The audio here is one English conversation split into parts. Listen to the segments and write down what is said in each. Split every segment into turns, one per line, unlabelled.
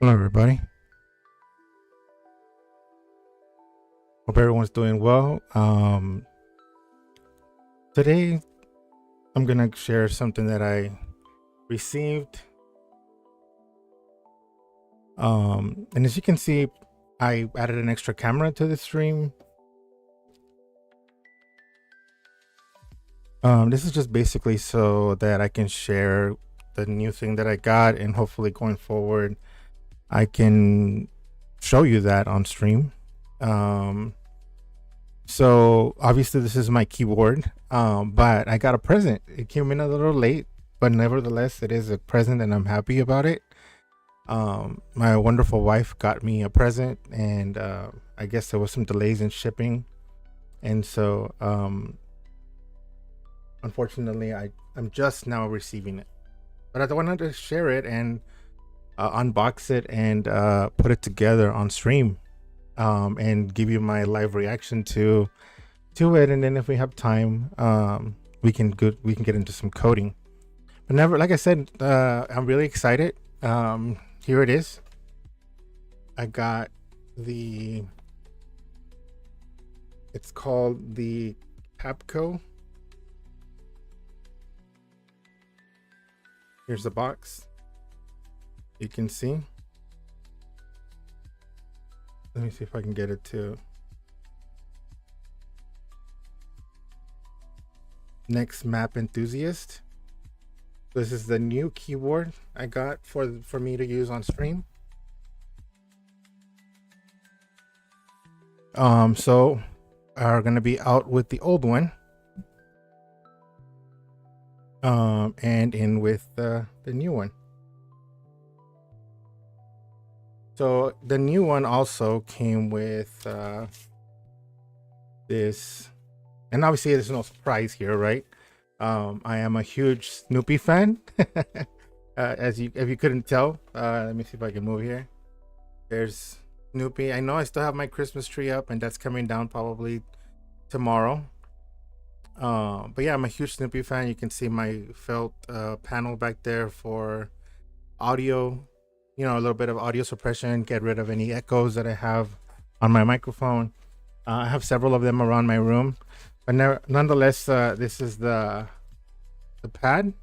Hello, everybody. Hope everyone's doing well. Today, I'm gonna share something that I received. And as you can see, I added an extra camera to the stream. This is just basically so that I can share the new thing that I got, and hopefully going forward, I can show you that on stream. So obviously this is my keyboard, but I got a present. It came in a little late, but nevertheless it is a present and I'm happy about it. My wonderful wife got me a present, and I guess there was some delays in shipping, and so unfortunately I'm just now receiving it, but I wanted to share it and unbox it and put it together on stream, and give you my live reaction to it, and then if we have time, we can get into some coding. But never, like I said, I'm really excited. Here it is. I got it's called the Capco. Here's the box. You can see. Let me see if I can get it to Next Map Enthusiast. This is the new keyboard I got for me to use on stream. So are gonna be out with the old one, and in with the new one. So the new one also came with this, and obviously there's no surprise here, right? I am a huge Snoopy fan. If you couldn't tell, let me see if I can move here. There's Snoopy. I know I still have my Christmas tree up, and that's coming down probably tomorrow. But yeah, I'm a huge Snoopy fan. You can see my felt panel back there for audio, a little bit of audio suppression, get rid of any echoes that I have on my microphone. I have several of them around my room, but nonetheless, this is the pad.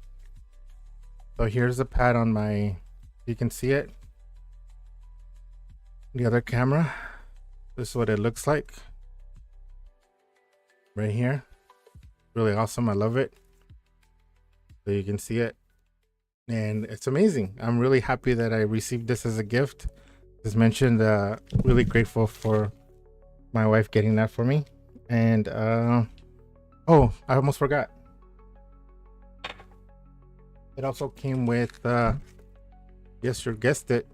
So here's the pad on my, you can see it, the other camera. This is what it looks like right here. Really awesome. I love it. So you can see it, and it's amazing. I'm really happy that I received this as a gift. As mentioned, really grateful for my wife getting that for me. And oh, I almost forgot, it also came with yes, you guessed it,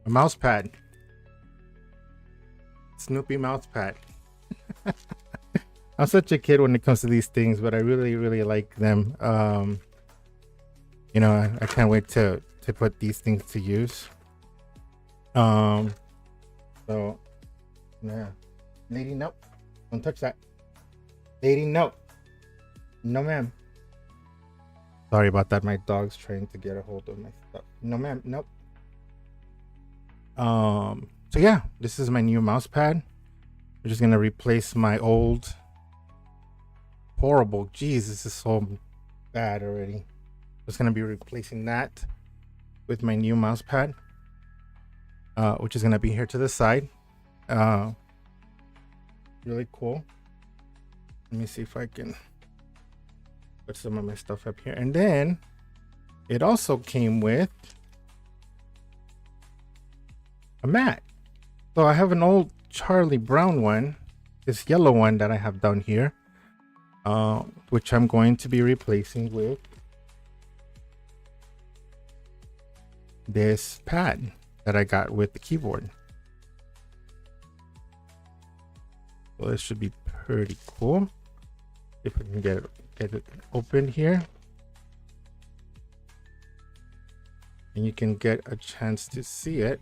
a mouse pad. Snoopy mouse pad. I'm such a kid when it comes to these things, but I really like them. I can't wait to put these things to use. So yeah, lady, nope, don't touch that. Lady, no, ma'am. Sorry about that. My dog's trying to get a hold of my stuff. No, ma'am, nope. So yeah, this is my new mouse pad. We're just gonna replace my old horrible. Jeez, this is so bad already. Just gonna be replacing that with my new mouse pad, which is gonna be here to the side. Really cool. Let me see if I can put some of my stuff up here. And then it also came with a mat. So I have an old Charlie Brown one, this yellow one that I have down here, which I'm going to be replacing with this pad that I got with the keyboard. So this should be pretty cool. If we can get it open here, and you can get a chance to see it.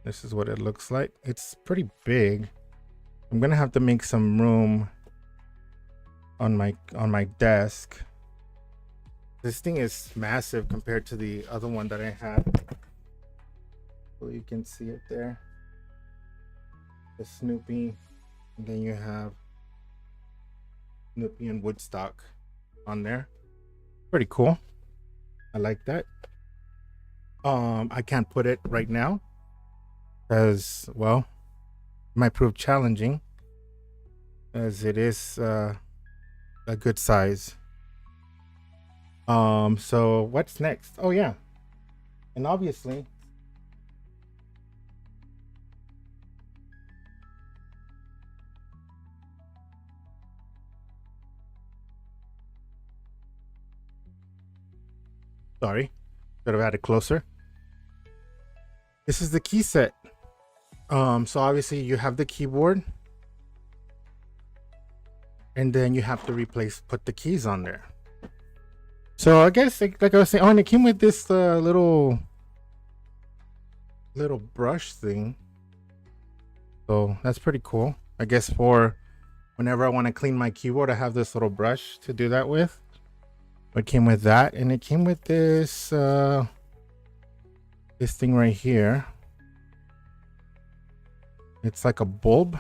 This is what it looks like. It's pretty big. I'm gonna have to make some room on my desk This thing is massive compared to the other one that I had. So you can see it there. The Snoopy, and then you have Snoopy and Woodstock on there. Pretty cool. I like that. I can't put it right now because, well, it might prove challenging as it is a good size. So what's next? Oh yeah, and obviously sorry, should have had it closer. This is the key set. So obviously you have the keyboard, and then you have to put the keys on there. So I guess like I was saying, oh, and it came with this little brush thing. So that's pretty cool. I guess for whenever I want to clean my keyboard, I have this little brush to do that with. It came with that, and it came with this this thing right here. It's like a bulb.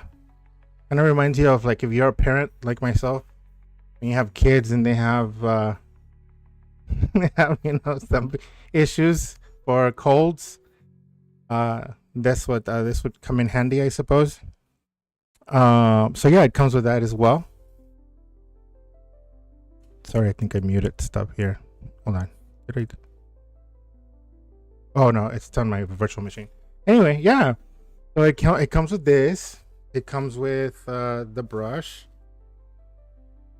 Kind of reminds you of like if you're a parent like myself, and you have kids and they have they have, you know, some issues for colds. That's what this would come in handy, I suppose. So yeah, it comes with that as well. Sorry, I think I muted stuff here. Hold on. Did I? Oh no, it's on my virtual machine. Anyway, yeah. So it comes with this. It comes with the brush.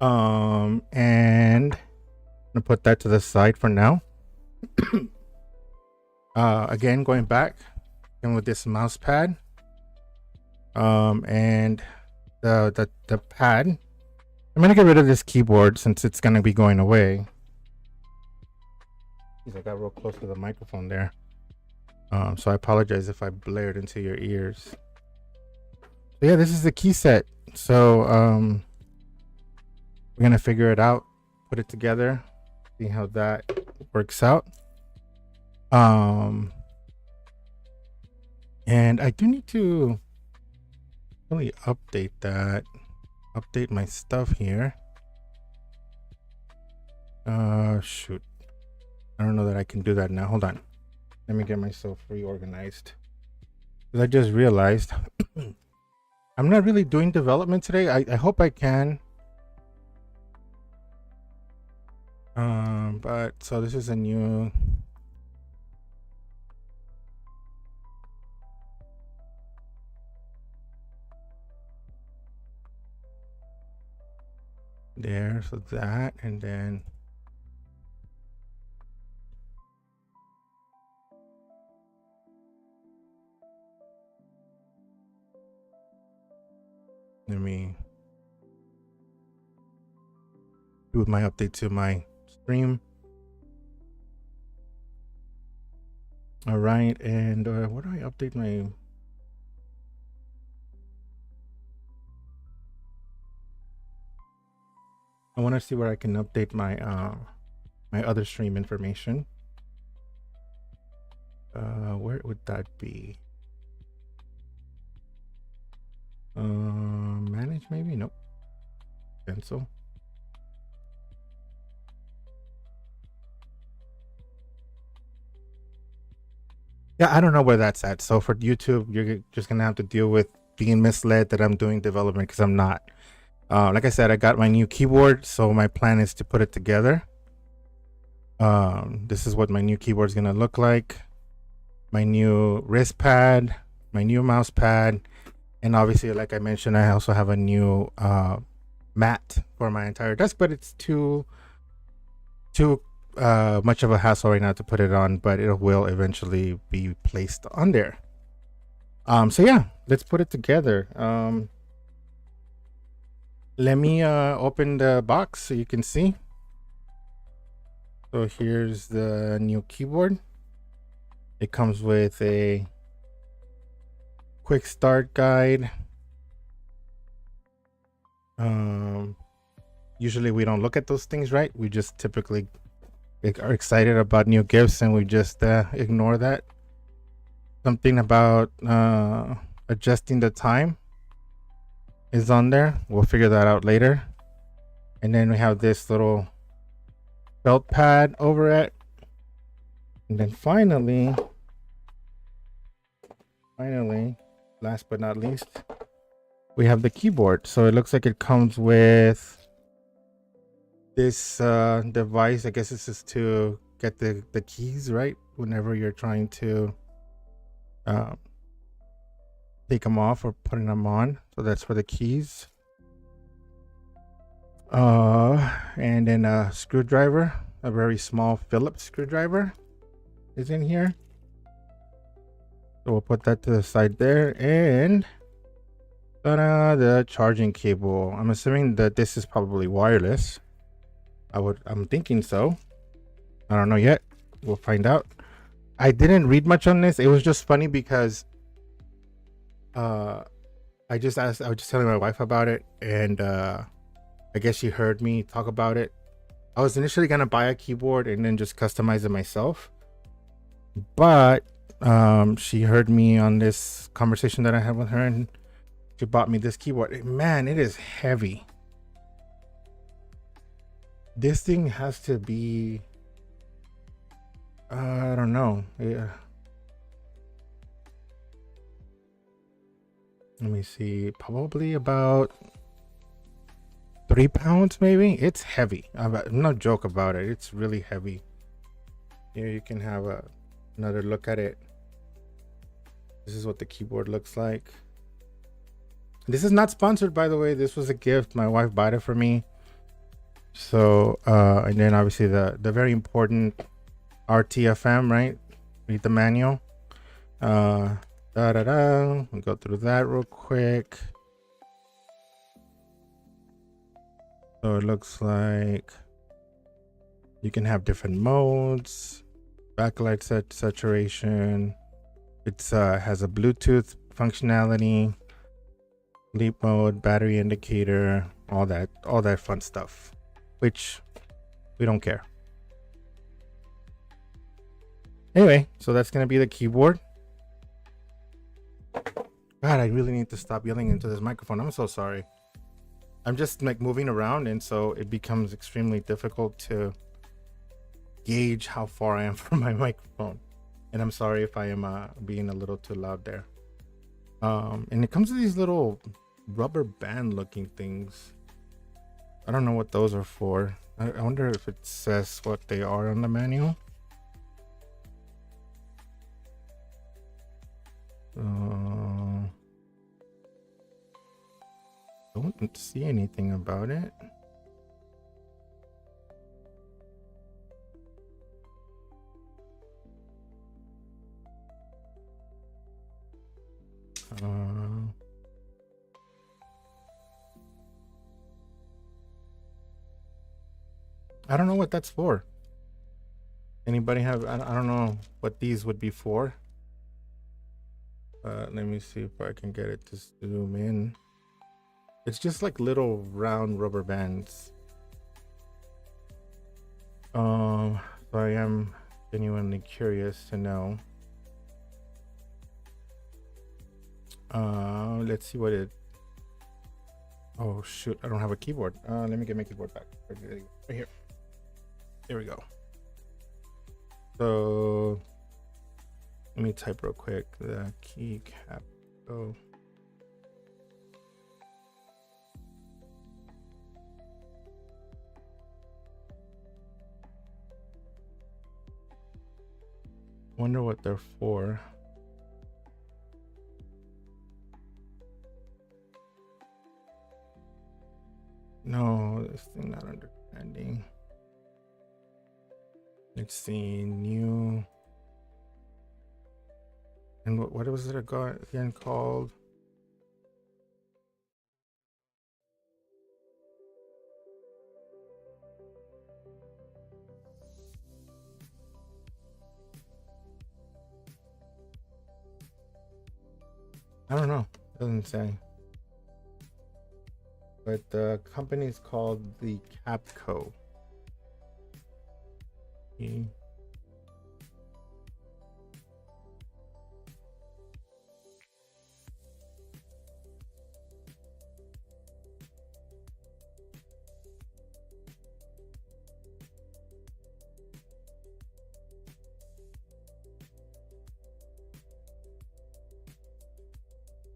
And I'm gonna put that to the side for now. Again, going back, and with this mouse pad. And the pad. I'm gonna get rid of this keyboard since it's gonna be going away. I got real close to the microphone there. So I apologize if I blared into your ears. So yeah, this is the key set. So we're gonna figure it out, put it together, see how that works out. And I do need to really update my stuff here. Shoot, I don't know that I can do that now. Hold on, let me get myself reorganized, because I just realized I'm not really doing development today. I hope I can. But so this is a new there, so that, and then let me do my update to my stream. All right, and what do I update my? I want to see where I can update my my other stream information. Where would that be? Manage maybe? Nope. Pencil. Yeah, I don't know where that's at. So for YouTube, you're just gonna have to deal with being misled that I'm doing development, because I'm not. Like I said, I got my new keyboard, so my plan is to put it together. This is what my new keyboard is gonna look like. My new wrist pad, my new mouse pad, and obviously, like I mentioned, I also have a new mat for my entire desk, but it's too much of a hassle right now to put it on, but it will eventually be placed on there. So yeah, let's put it together. Let me open the box so you can see. So here's the new keyboard. It comes with a quick start guide. Usually we don't look at those things, right? We just typically are excited about new gifts and we just ignore that. Something about adjusting the time is on there. We'll figure that out later. And then we have this little felt pad over it. And then finally, last but not least, we have the keyboard. So it looks like it comes with this device. I guess this is to get the keys, right? Whenever you're trying to take them off or putting them on. So that's for the keys. And then a screwdriver, a very small Phillips screwdriver is in here. So we'll put that to the side there. And the charging cable. I'm assuming that this is probably wireless. I'm thinking so. I don't know yet. We'll find out. I didn't read much on this. It was just funny because I was just telling my wife about it, and I guess she heard me talk about it. I was initially gonna buy a keyboard and then just customize it myself, but she heard me on this conversation that I had with her, and she bought me this keyboard. Man, it is heavy. This thing has to be, I don't know. Yeah. Let me see. Probably about 3 pounds, maybe. It's heavy. No joke about it. It's really heavy. Here you can have another look at it. This is what the keyboard looks like. This is not sponsored, by the way. This was a gift. My wife bought it for me. So, and then obviously the very important RTFM, right? Read the manual. We'll go through that real quick. So it looks like you can have different modes, backlight saturation. It's has a Bluetooth functionality, sleep mode, battery indicator, all that fun stuff, which we don't care. Anyway, so that's gonna be the keyboard. God, I really need to stop yelling into this microphone. I'm so sorry. I'm just like moving around, and so it becomes extremely difficult to gauge how far I am from my microphone. And I'm sorry if I am being a little too loud there. And it comes with these little rubber band looking things. I don't know what those are for. I wonder if it says what they are on the manual. Don't see anything about it. I don't know what that's for. Anybody have? I don't know what these would be for. Let me see if I can get it to zoom in. It's just like little round rubber bands. So I am genuinely curious to know. Let's see what it. Oh shoot! I don't have a keyboard. Let me get my keyboard back. Right here. There we go. So let me type real quick. The keycap. Oh. Wonder what they're for. No, this thing not understanding. Let's see, new. And what was it again called? I don't know. It doesn't say. But the company is called the Capco. key.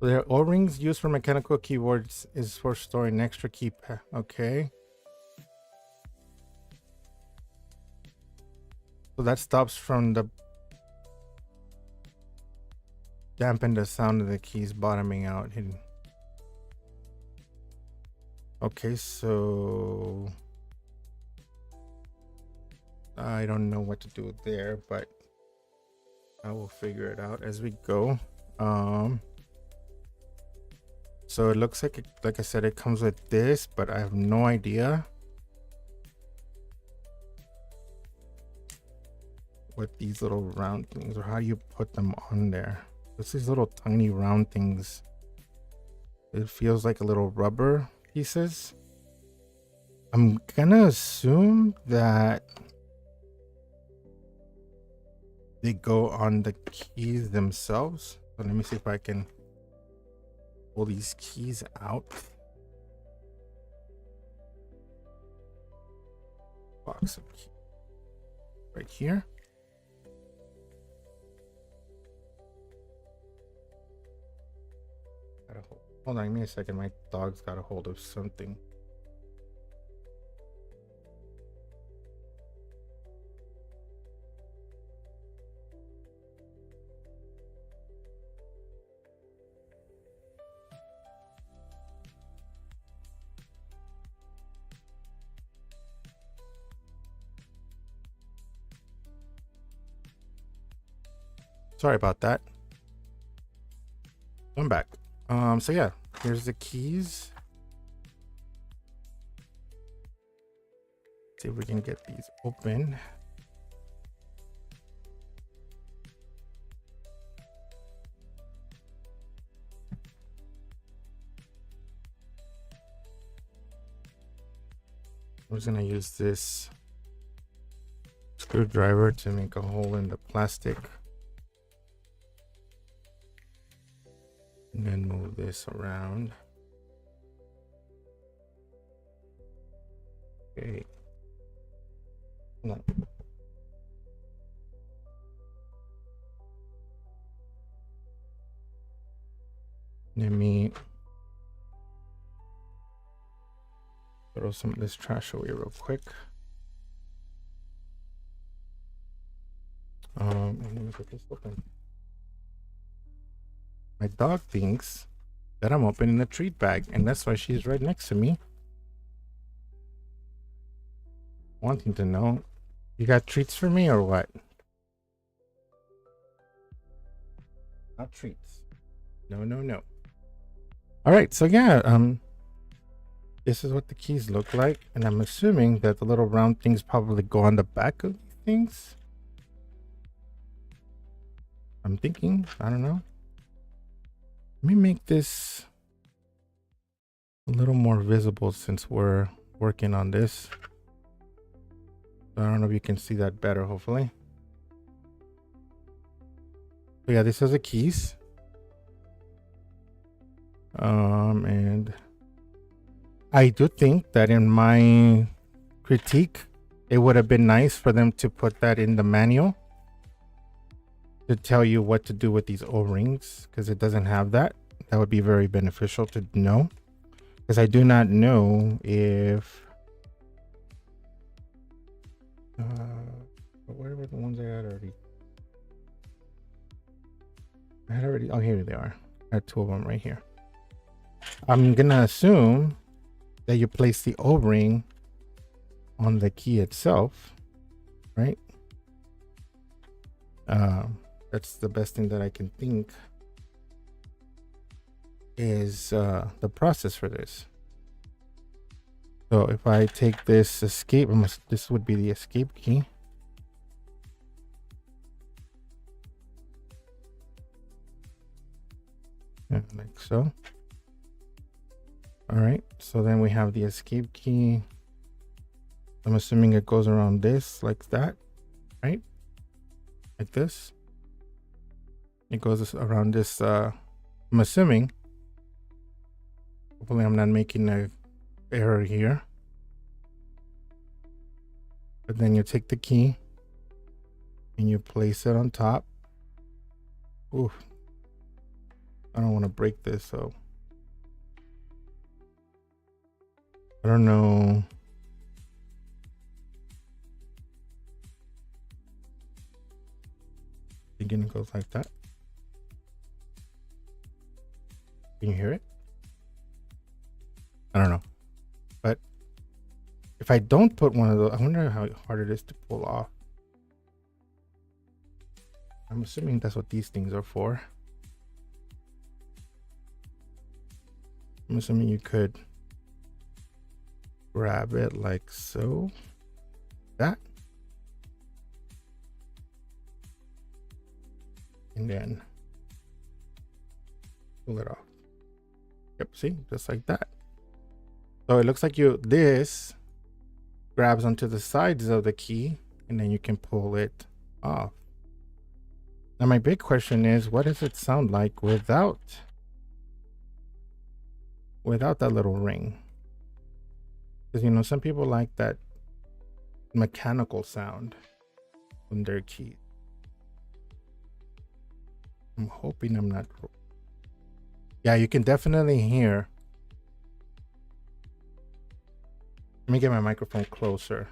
Their O-rings used for mechanical keyboards is for storing extra keypad. Okay. So that stops from the dampen the sound of the keys bottoming out. Okay, so I don't know what to do there, but I will figure it out as we go. So it looks like like I said, it comes with this, but I have no idea what these little round things, or how do you put them on there. It's these little tiny round things. It feels like a little rubber pieces. I'm gonna assume that they go on the keys themselves. So let me see if I can pull these keys out. Box of keys right here. Hold on, give me a second. My dog's got a hold of something. Sorry about that. I'm back. So yeah, here's the keys. See if we can get these open. I'm just gonna use this screwdriver to make a hole in the plastic. And then move this around. Okay. No. Let me throw some of this trash away real quick. And let me put this open. My dog thinks that I'm opening a treat bag, and that's why she's right next to me, wanting to know, you got treats for me or what? Not treats. No, no, no. All right, so yeah, this is what the keys look like, and I'm assuming that the little round things probably go on the back of these things. I'm thinking, I don't know. Let me make this a little more visible since we're working on this. I don't know if you can see that better, hopefully. So yeah, this is the keys. And I do think that in my critique, it would have been nice for them to put that in the manual to tell you what to do with these O-rings, because it doesn't have that. That would be very beneficial to know, because I do not know if where were the ones I had already? Oh, here they are. I had two of them right here. I'm gonna assume that you place the O-ring on the key itself, right? That's the best thing that I can think is the process for this. So if I take this escape, this would be the escape key. And like so. All right, so then we have the escape key. I'm assuming it goes around this like that. right? Like this. It goes around this, I'm assuming. Hopefully I'm not making an error here. But then you take the key and you place it on top. Ooh, I don't want to break this, so I don't know. Again, it goes like that. Can you hear it? I don't know. But if I don't put one of those, I wonder how hard it is to pull off. I'm assuming that's what these things are for. I'm assuming you could grab it like so. That. And then pull it off. Yep, see, just like that. So it looks like this grabs onto the sides of the key and then you can pull it off. Now my big question is, what does it sound like without that little ring? Because, you know, some people like that mechanical sound from their keys. I'm hoping I'm not. Yeah, you can definitely hear. Let me get my microphone closer.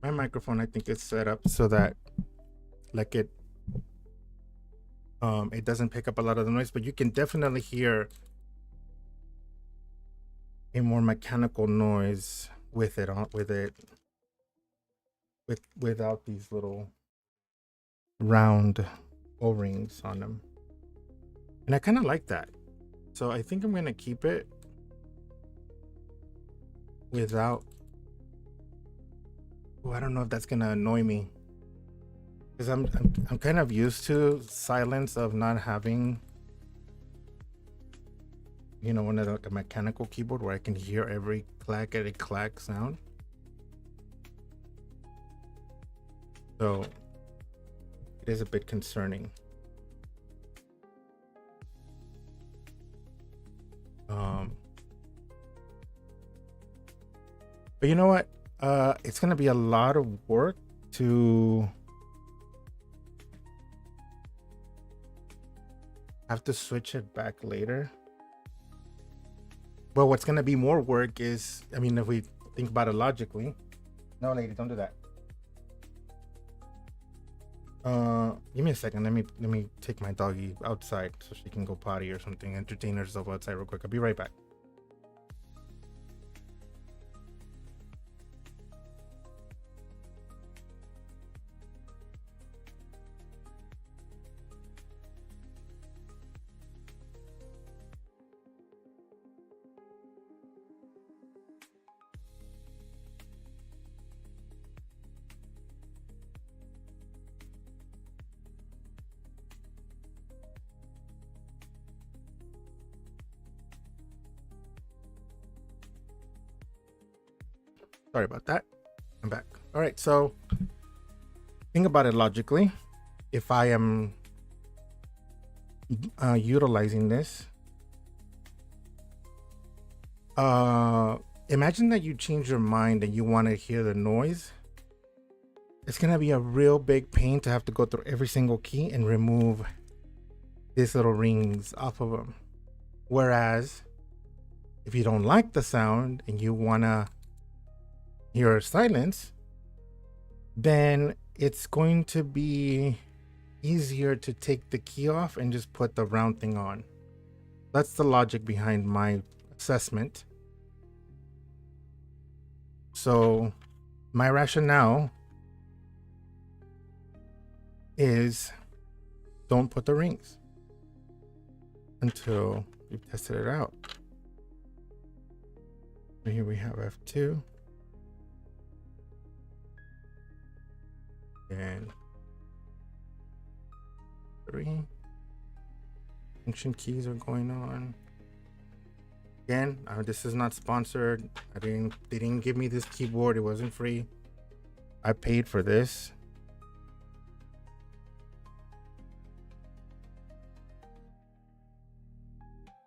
My microphone, I think, is set up so that like it doesn't pick up a lot of the noise, but you can definitely hear a more mechanical noise without these little round O-rings on them. And I kind of like that. So I think I'm going to keep it without. Oh, I don't know if that's going to annoy me. Because I'm kind of used to silence of not having, you know, one of the mechanical keyboard where I can hear every clack sound. So it is a bit concerning. But you know what? It's gonna be a lot of work to have to switch it back later. But what's gonna be more work is, I mean, if we think about it logically. No, lady, don't do that. Give me a second. Let me take my doggy outside so she can go potty or something. Entertain herself outside real quick. I'll be right back. Sorry about that. I'm back. All right, so think about it logically. If I am utilizing this, imagine that you change your mind and you want to hear the noise. It's gonna be a real big pain to have to go through every single key and remove these little rings off of them. Whereas if you don't like the sound and you wanna hear silence, then it's going to be easier to take the key off and just put the round thing on. That's the logic behind my assessment. So my rationale is don't put the rings until you've tested it out. Here we have F2. and 3. Function keys are going on. Again, this is not sponsored. They didn't give me this keyboard. It wasn't free. I paid for this.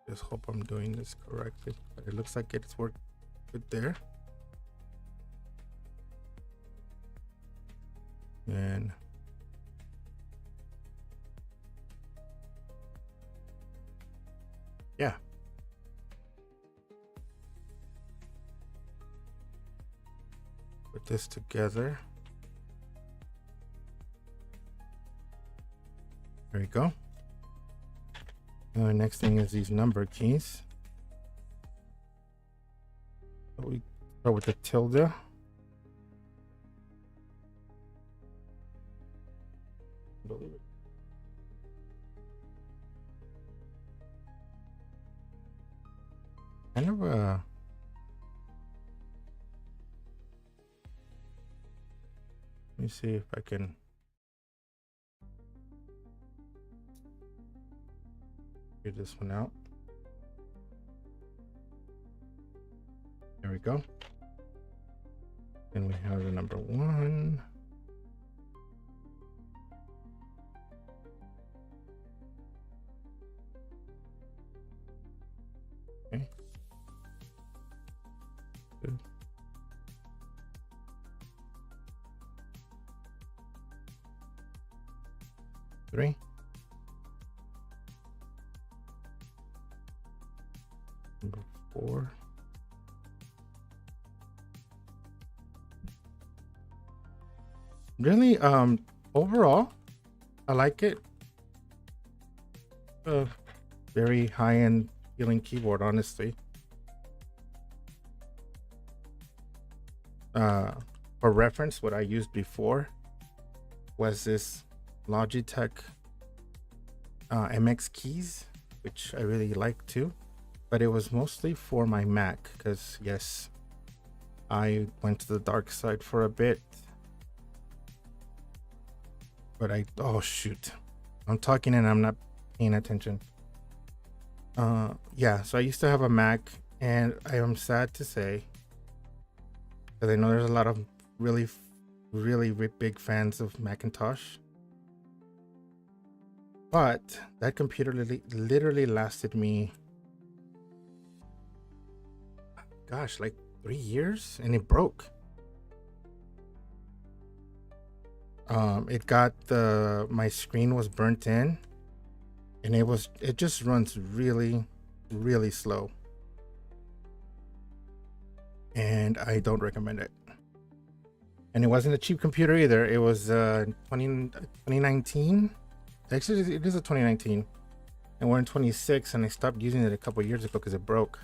Just hope I'm doing this correctly. But it looks like it's worked good there. And yeah. Put this together. There we go. The next thing is these number keys. So we start with the tilde. Believe it. Kind of a let me see if I can figure this one out. There we go. Then we have the number 1. Okay. 2. 3. Number 4. Really, overall, I like it. Very high-end feeling keyboard, honestly. For reference, what I used before was this Logitech MX keys, which I really like too, but it was mostly for my Mac because yes, I went to the dark side for a bit. But oh shoot, I'm talking and I'm not paying attention. Yeah, so I used to have a Mac, and I am sad to say that I know there's a lot of really big fans of Macintosh, but that computer literally lasted me, gosh, like 3 years, and it broke. It got my screen was burnt in, and it just runs really slow, and I don't recommend it. And it wasn't a cheap computer either. It was 2019. Actually, it is a 2019, and we're in 26, and I stopped using it a couple years ago because it broke,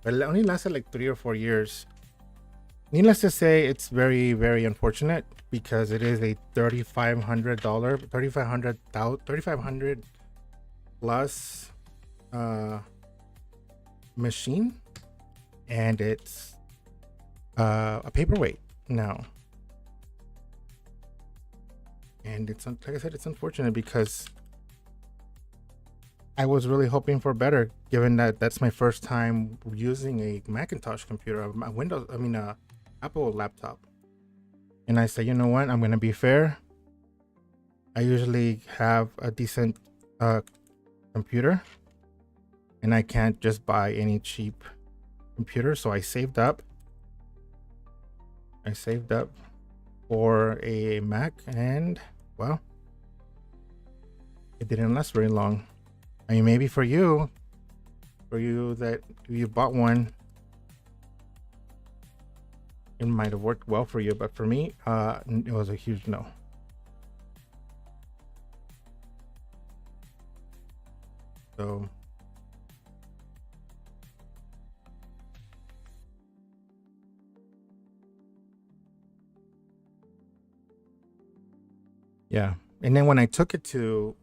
but it only lasted like 3 or 4 years. Needless to say, it's very unfortunate because it is a $3,500 plus machine, and it's a paperweight now. And it's, like I said, it's unfortunate because I was really hoping for better, given that that's my first time using a Macintosh computer, a Apple laptop. And I said, you know what, I'm gonna be fair. I usually have a decent computer, and I can't just buy any cheap computer. So I saved up for a Mac, and well, it didn't last very long. I mean, maybe for you that you bought one, it might have worked well for you, but for me, it was a huge no. So yeah, and then when I took it to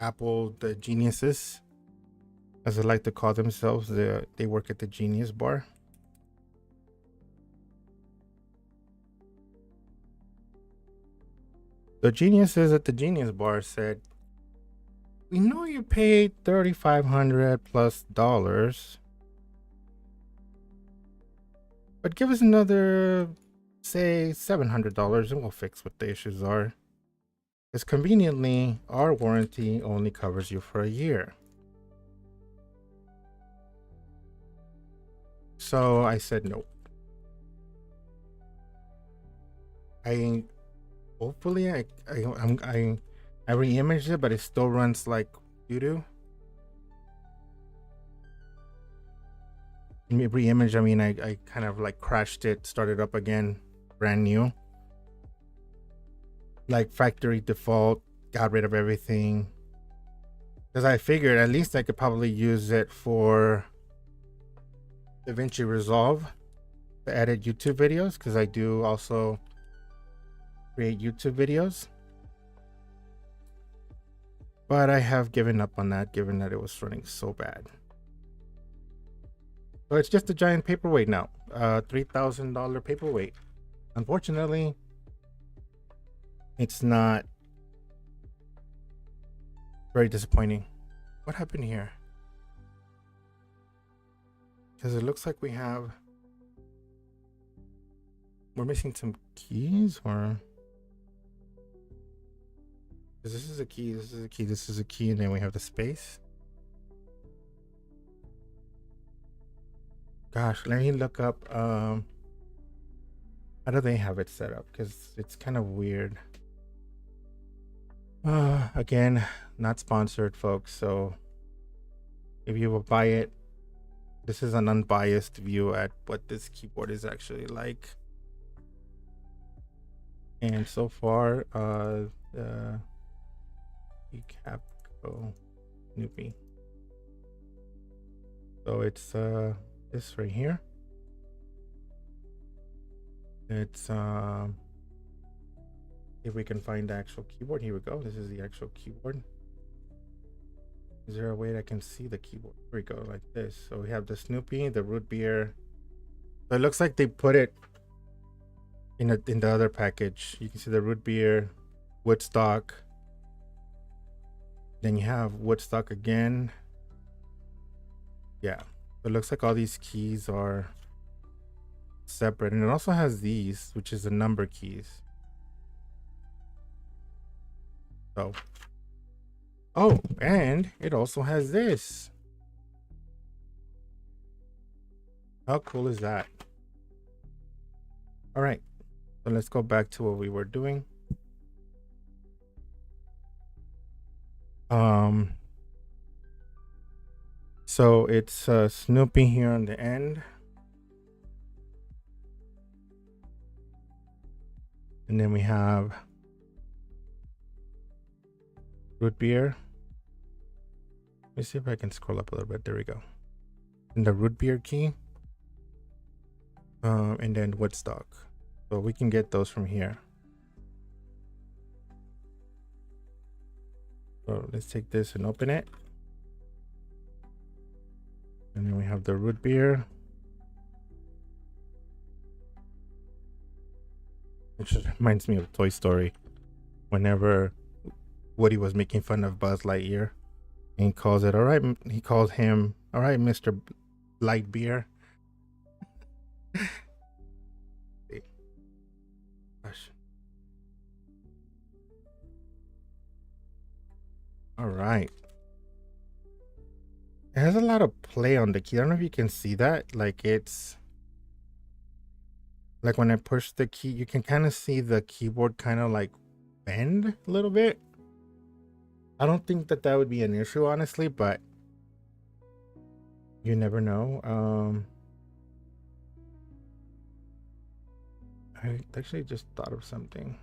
Apple, the geniuses, as they like to call themselves, they work at the Genius Bar. The geniuses at the Genius Bar said, "We know you paid $3,500 plus dollars, but give us another, say, $700 and we'll fix what the issues are. Because conveniently, our warranty only covers you for a year." So I said no. Hopefully I re-imaged it, but it still runs like doo-doo. Re-image, I mean, I kind of like crashed it, started up again, brand new, like factory default, got rid of everything, because I figured at least I could probably use it for DaVinci Resolve to edit YouTube videos, because I do also create YouTube videos. But I have given up on that, given that it was running so bad. So it's just a giant paperweight now, $3,000 paperweight. Unfortunately, it's not very disappointing. What happened here? Because it looks like we're missing some keys, or this is a key, this is a key, this is a key, and then we have the space. Gosh, let me look up how do they have it set up, because it's kind of weird. Again, not sponsored, folks, so if you will buy it, this is an unbiased view at what this keyboard is actually like. And so far, Capco Snoopy. So it's this right here. It's if we can find the actual keyboard. Here we go. This is the actual keyboard. Is there a way that I can see the keyboard? Here we go, like this. So we have the Snoopy, the root beer. So it looks like they put it in the other package. You can see the root beer, Woodstock. Then you have Woodstock again. Yeah, it looks like all these keys are separate, and it also has these, which is the number keys. So, oh, and it also has this. How cool is that? All right, so let's go back to what we were doing. So it's Snoopy here on the end, and then we have root beer. Let me see if I can scroll up a little bit. There we go. And the root beer key, and then Woodstock. So we can get those from here. So let's take this and open it. And then we have the root beer. Which reminds me of Toy Story. Whenever Woody was making fun of Buzz Lightyear, and he calls it, all right, he calls him, all right, Mr. Light Beer. Gosh. All right. It has a lot of play on the key. I don't know if you can see that. Like, it's like when I push the key, you can kind of see the keyboard kind of like bend a little bit. I don't think that would be an issue, honestly, but you never know. I actually just thought of something.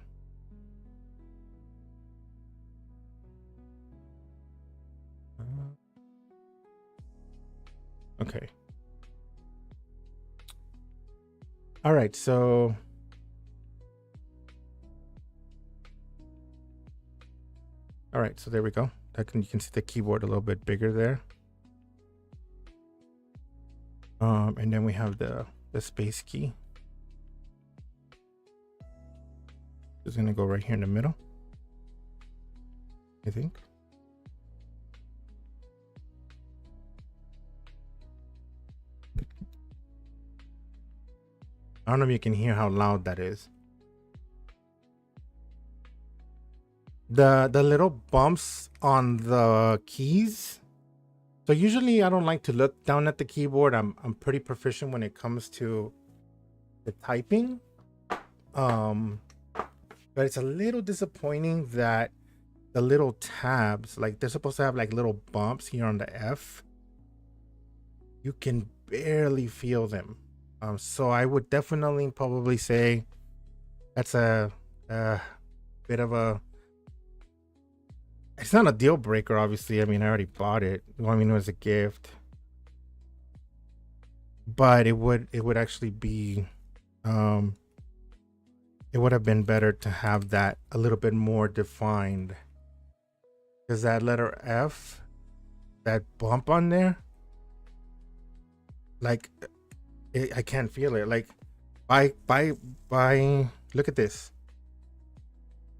Okay. All right, so there we go. You can see the keyboard a little bit bigger there. And then we have the space key. It's gonna go right here in the middle. I think. I don't know if you can hear how loud that is. The little bumps on the keys. So usually I don't like to look down at the keyboard. I'm pretty proficient when it comes to the typing. But it's a little disappointing that the little tabs, like they're supposed to have like little bumps here on the F. You can barely feel them. So I would definitely probably say that's a bit of a, it's not a deal breaker, obviously. I mean, I already bought it. I mean, it was a gift. But it would actually be it would have been better to have that a little bit more defined. Because that letter F, that bump on there, like I can't feel it. Like by look at this.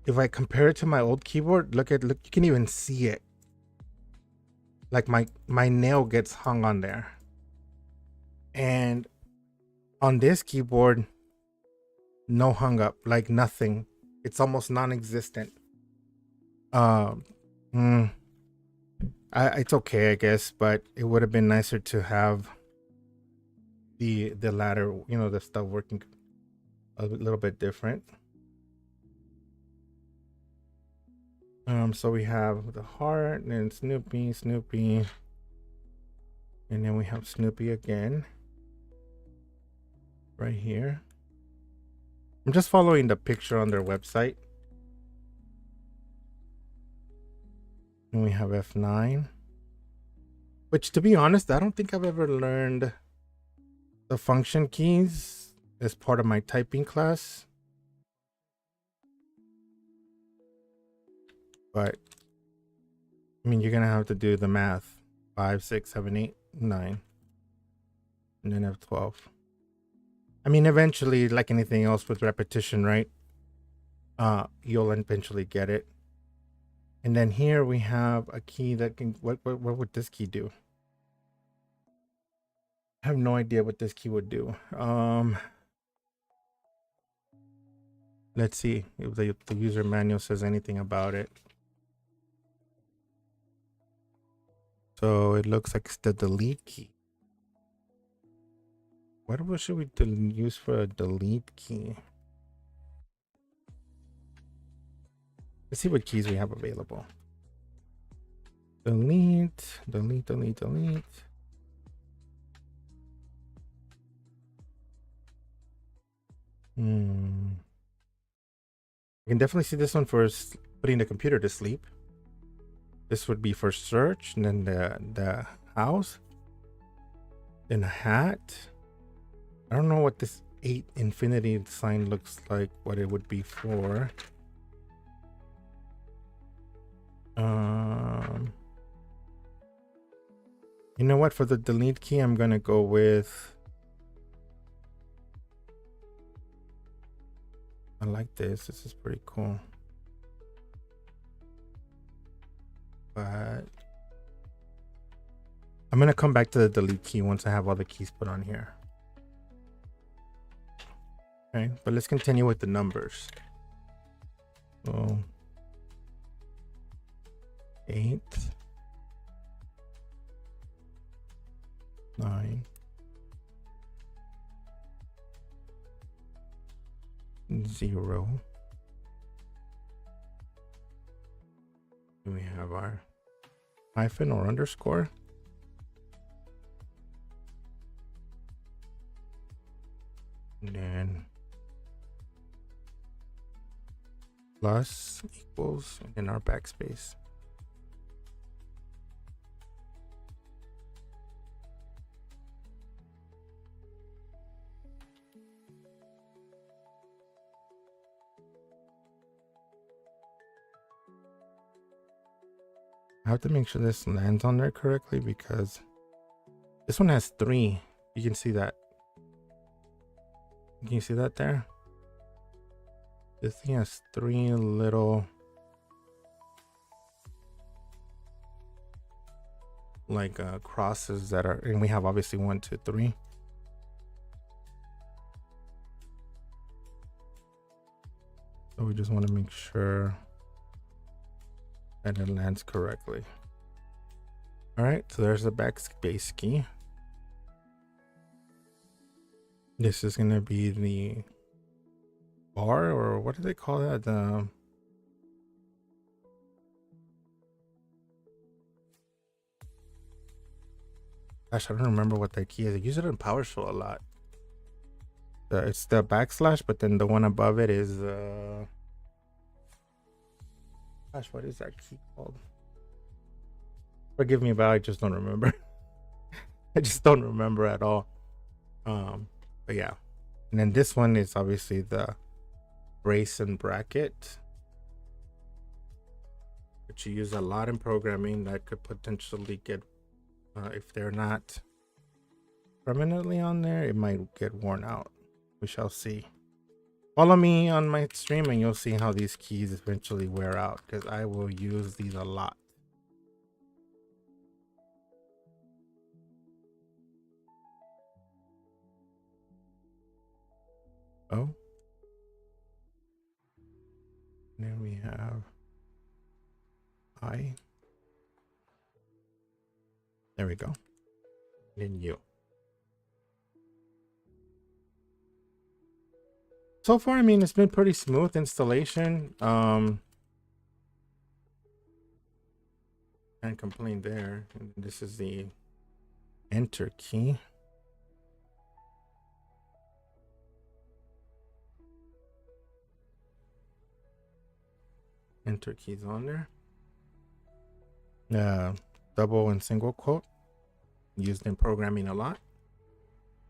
If I compare it to my old keyboard, look, you can even see it. Like my nail gets hung on there. And on this keyboard, no hung up, like nothing. It's almost non-existent. It's okay, I guess, but it would have been nicer to have the ladder, you know, the stuff working a little bit different. So we have the heart, and then Snoopy, and then we have Snoopy again right here. I'm just following the picture on their website. And we have F9, which, to be honest, I don't think I've ever learned the function keys as part of my typing class. But I mean, you're gonna have to do the math. 5, 6, 7, 8, 9, and then F12. I mean, eventually, like anything else with repetition, right? You'll eventually get it. And then here we have a key that can, what would this key do? I have no idea what this key would do. Let's see if the user manual says anything about it. So it looks like it's the delete key. What should we use for a delete key? Let's see what keys we have available. Delete. You can definitely see this one for putting the computer to sleep. This would be for search, and then the house, then a hat. I don't know what this 8 infinity sign looks like, what it would be for. You know what? For the delete key, I'm gonna go with, I like this. This is pretty cool. But I'm gonna come back to the delete key once I have all the keys put on here. Okay, but let's continue with the numbers. So 8, 9, 0. We have our hyphen or underscore. And then plus equals, and then our backspace. I have to make sure this lands on there correctly because this one has 3. You can see that. Can you see that there? This thing has 3 little like crosses that are, and we have obviously 1, 2, 3. So we just want to make sure that it lands correctly. All right, so there's the backspace key. This is going to be the bar, or what do they call that? The gosh, I don't remember what that key is. I use it in PowerShell a lot. It's the backslash, but then the one above it is gosh, what is that key called? Forgive me, but I just don't remember. I just don't remember at all. But yeah, and then this one is obviously the brace and bracket, which you use a lot in programming. That could potentially get, if they're not permanently on there, it might get worn out. We shall see. Follow me on my stream and you'll see how these keys eventually wear out, because I will use these a lot. Oh, and then we have I. There we go. And then you. So far, I mean, it's been pretty smooth installation. Can't complain there. And this is the enter key. Enter keys on there. Double and single quote, used in programming a lot.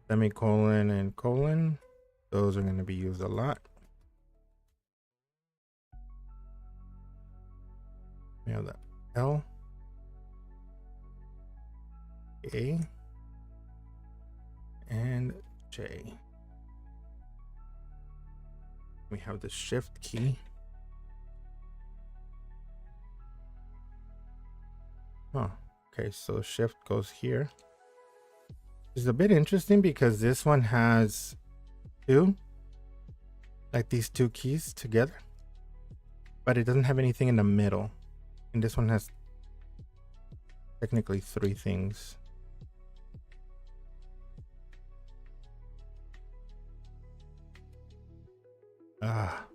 Semicolon and colon, those are going to be used a lot. We have the L, A, and J. We have the shift key. Oh, okay, so shift goes here. It's a bit interesting because this one has two, like these two keys together, but it doesn't have anything in the middle. And this one has technically three things. Ah.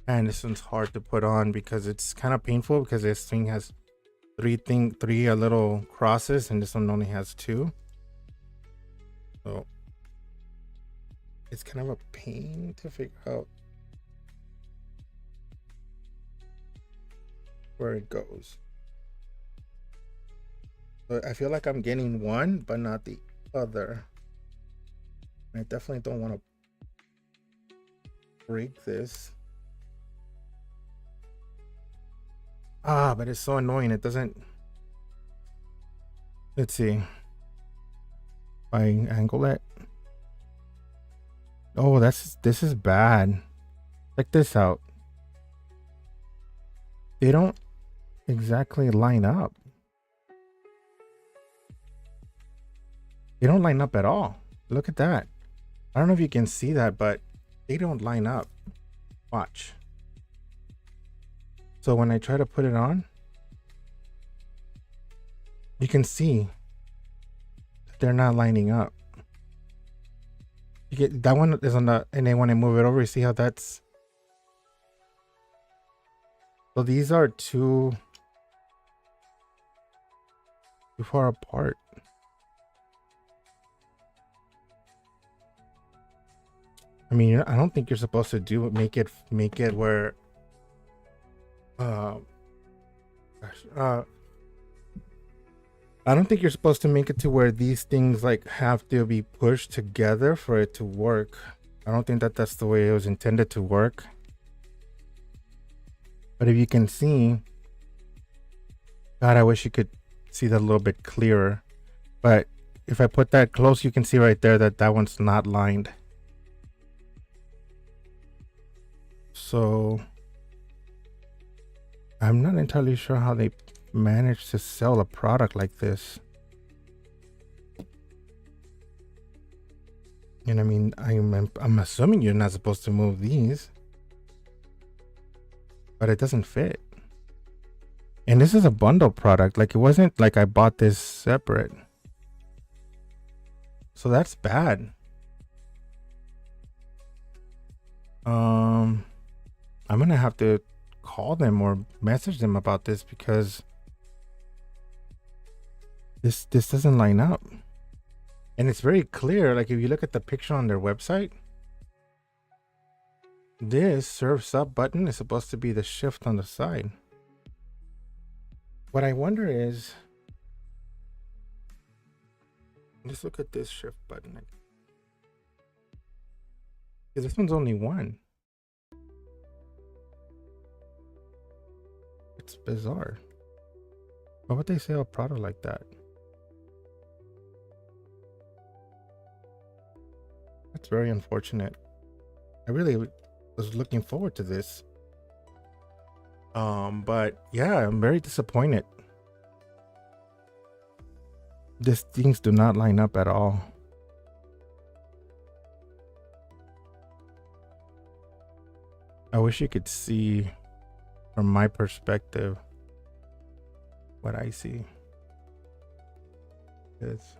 And this one's hard to put on because it's kind of painful because this thing has three little crosses and this one only has two. So it's kind of a pain to figure out where it goes. But I feel like I'm getting one, but not the other. I definitely don't want to break this. Ah, but it's so annoying. It doesn't. Let's see. If I angle it. Oh, this is bad. Check this out. They don't exactly line up. They don't line up at all. Look at that. I don't know if you can see that, but they don't line up. Watch. So when I try to put it on, you can see that they're not lining up. You get that one is on the, and then when I move it over, you see how that's. So these are too far apart. I mean, I don't think you're supposed to make it where. I don't think you're supposed to make it to where these things like have to be pushed together for it to work. I don't think that that's the way it was intended to work. But if you can see, God, I wish you could see that a little bit clearer. But if I put that close, you can see right there that that one's not lined. So I'm not entirely sure how they managed to sell a product like this. And I mean, I'm assuming you're not supposed to move these, but it doesn't fit. And this is a bundle product. Like, it wasn't like I bought this separate. So that's bad. I'm gonna have to call them or message them about this, because this doesn't line up. And it's very clear, like if you look at the picture on their website, this serve sub button is supposed to be the shift on the side. What I wonder is, let's look at this shift button. Because this one's only one. It's bizarre. Why would they sell a product like that? That's very unfortunate. I really was looking forward to this. But yeah, I'm very disappointed. These things do not line up at all. I wish you could see from my perspective what I see. Because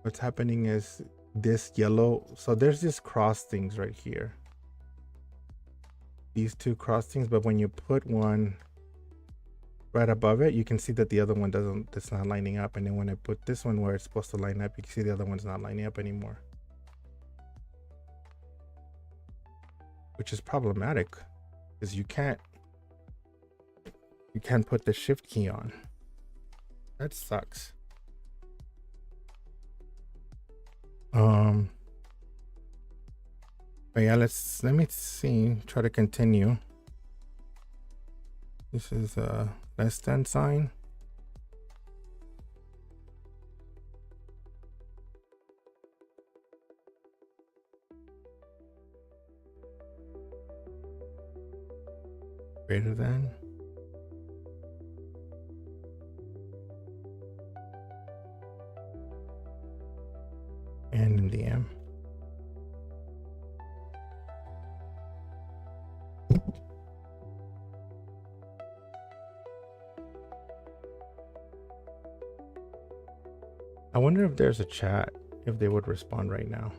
what's happening is this yellow, so there's this cross things right here, these two cross things, but when you put one right above it, you can see that the other one it's not lining up. And then when I put this one where it's supposed to line up, you can see the other one's not lining up anymore, which is problematic, because you can't put the shift key on. That sucks. But yeah, let me see, try to continue. This is a less than sign. Greater than. And in the M. I wonder if there's a chat, if they would respond right now.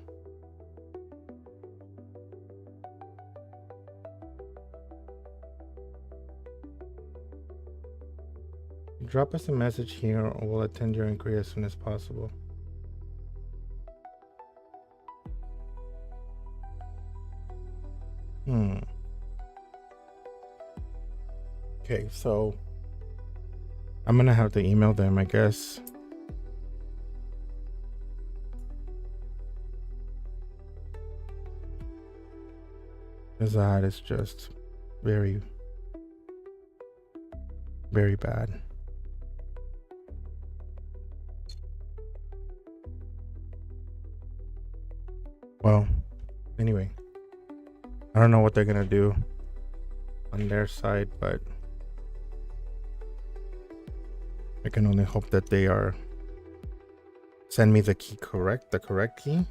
Drop us a message here, or we'll attend your inquiry as soon as possible. Okay, so I'm gonna have to email them, I guess. Because that is just very, very bad. Well, anyway, I don't know what they're gonna do on their side, but I can only hope that they are send me the key the correct key,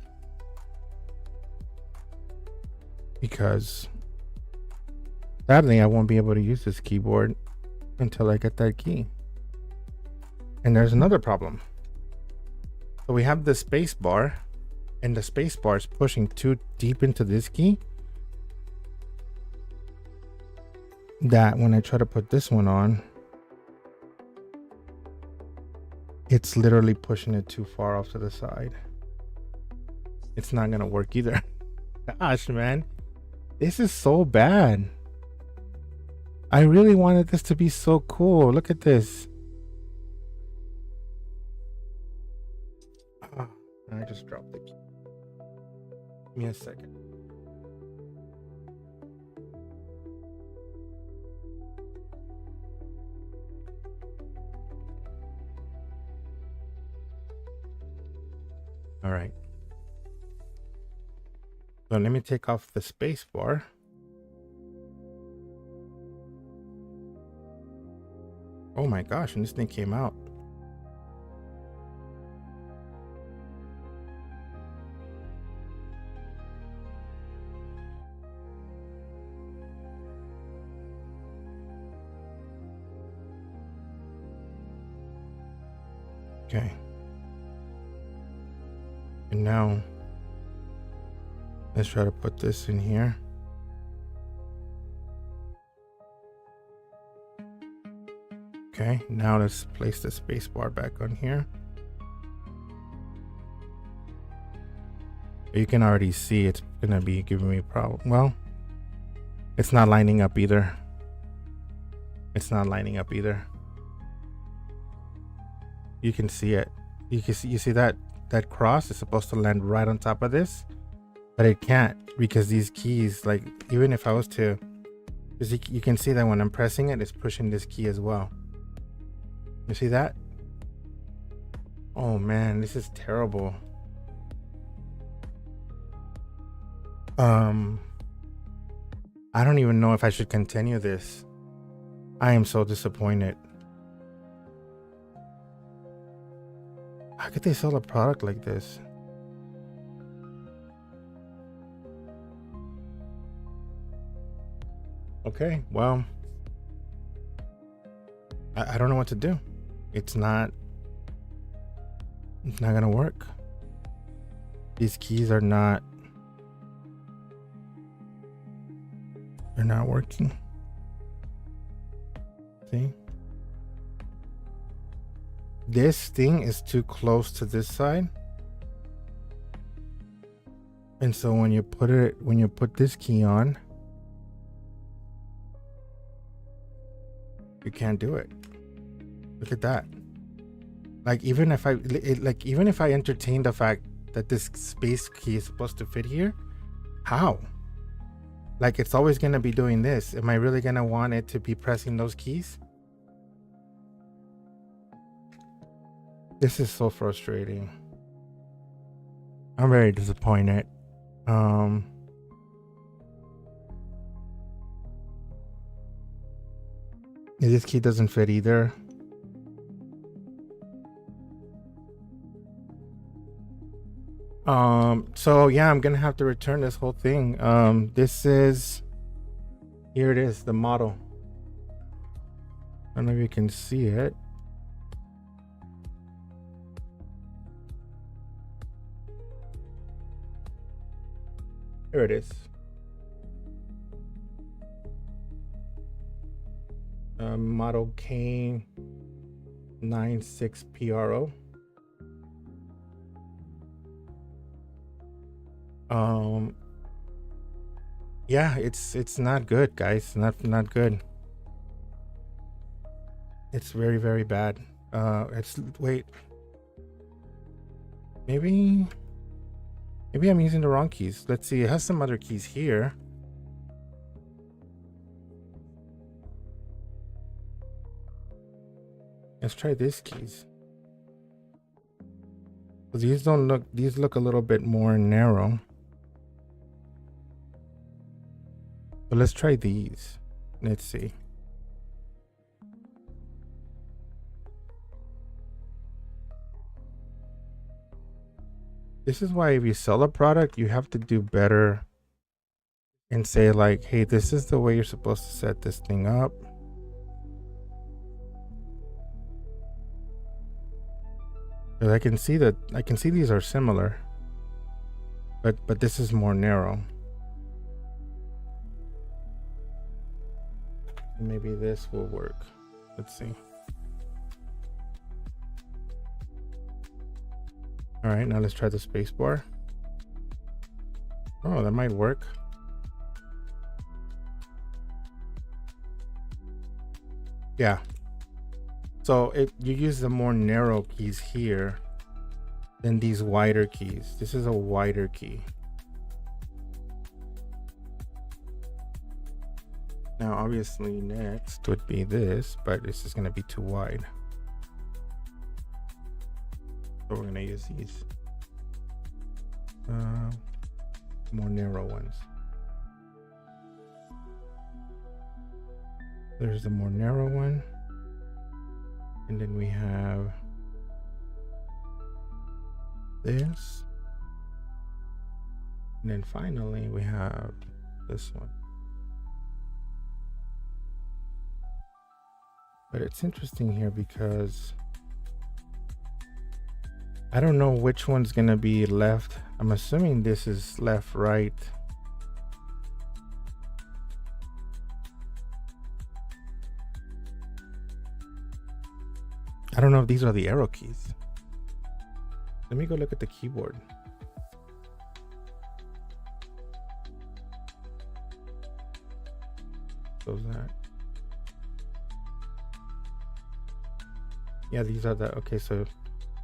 because sadly I won't be able to use this keyboard until I get that key. And there's another problem. So we have the space bar, and the space bar is pushing too deep into this key, that when I try to put this one on, it's literally pushing it too far off to the side. It's not gonna work either. Gosh, man, this is so bad. I really wanted this to be so cool. Look at this. I just dropped the key. Give me a second. All right. So let me take off the space bar. Oh my gosh, and this thing came out. Okay. And now let's try to put this in here. Okay, now let's place the space bar back on here. You can already see it's gonna be giving me a problem. Well, it's not lining up either. It's not lining up either. You can see it. You see that cross is supposed to land right on top of this, but it can't because these keys, like even if I was to, you can see that when I'm pressing it, it's pushing this key as well. You see that? Oh man, this is terrible. I don't even know if I should continue this. I am so disappointed. How could they sell a product like this? Okay, well, I don't know what to do. It's not gonna work. These keys are not, they're not working. See? This thing is too close to this side. And so when you put this key on, you can't do it. Look at that. Like even if I entertain the fact that this space key is supposed to fit here, how? Like it's always gonna be doing this. Am I really gonna want it to be pressing those keys? This is so frustrating. I'm very disappointed. This key doesn't fit either. So yeah, I'm gonna have to return this whole thing. This is, here it is, the model. I don't know if you can see it. Here it is. Model K96PRO. Yeah, it's not good, guys. Not good. It's very, very bad. Wait. Maybe I'm using the wrong keys. Let's see. It has some other keys here. Let's try these keys. These look a little bit more narrow. But let's try these. Let's see. This is why if you sell a product, you have to do better and say like, hey, this is the way you're supposed to set this thing up. Because I can see these are similar, but this is more narrow. Maybe this will work. Let's see. All right, now let's try the space bar. Oh, that might work. Yeah. So you use the more narrow keys here than these wider keys. This is a wider key. Now, obviously, next would be this, but this is going to be too wide. So we're going to use these. more narrow ones. There's the more narrow one. And then we have this. And then finally we have this one. But it's interesting here because I don't know which one's gonna be left. I'm assuming this is left, right. I don't know if these are the arrow keys. Let me go look at the keyboard. Close that. Yeah, these are the, okay, so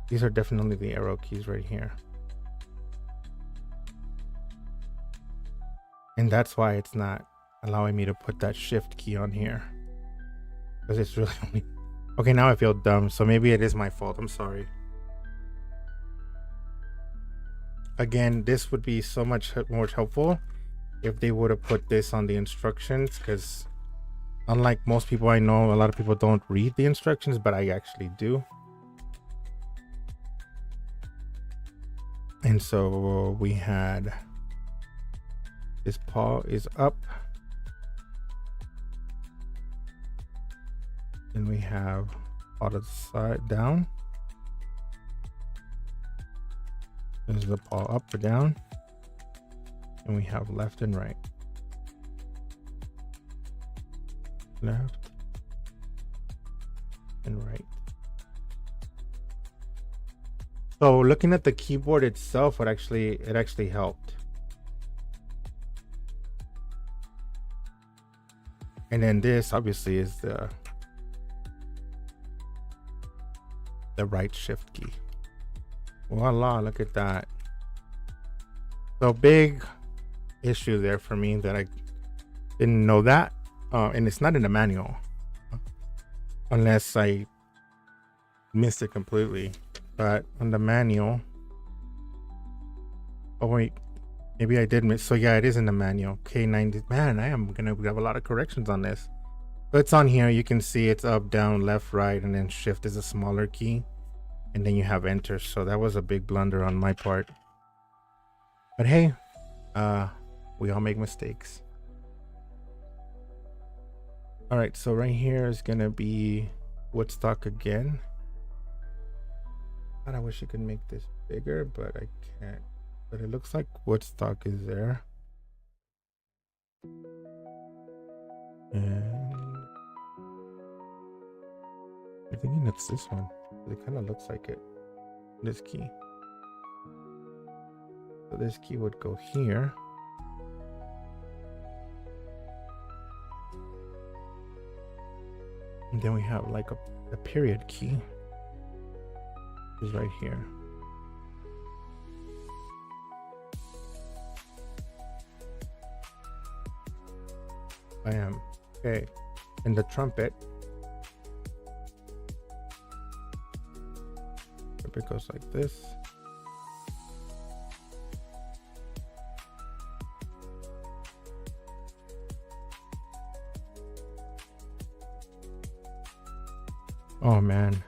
these are definitely the arrow keys right here. And that's why it's not allowing me to put that shift key on here. Because it's really only... Okay, now I feel dumb, so maybe it is my fault. I'm sorry. Again, this would be so much more helpful if they would have put this on the instructions, because unlike most people I know, a lot of people don't read the instructions, but I actually do. And so we had this paw is up. And we have all the side down. This is the paw up or down. And we have left and right. Left and right. So looking at the keyboard itself, it actually helped. And then this obviously is the right shift key. Voila, look at that. So big issue there for me that I didn't know that. And it's not in the manual. Unless I missed it completely. But on the manual. Oh wait, maybe I did miss. So yeah, it is in the manual. K90. Man, I am gonna have a lot of corrections on this. But it's on here. You can see it's up, down, left, right, and then shift is a smaller key. And then you have enter. So that was a big blunder on my part. But hey, we all make mistakes. All right, so right here is gonna be Woodstock again. God, I wish I could make this bigger, but I can't. But it looks like Woodstock is there. And I'm thinking it's this one. It kind of looks like it. This key. So this key would go here. And then we have like a period key. Is right here. Bam. Okay. And the trumpet. Trumpet goes like this. Oh man.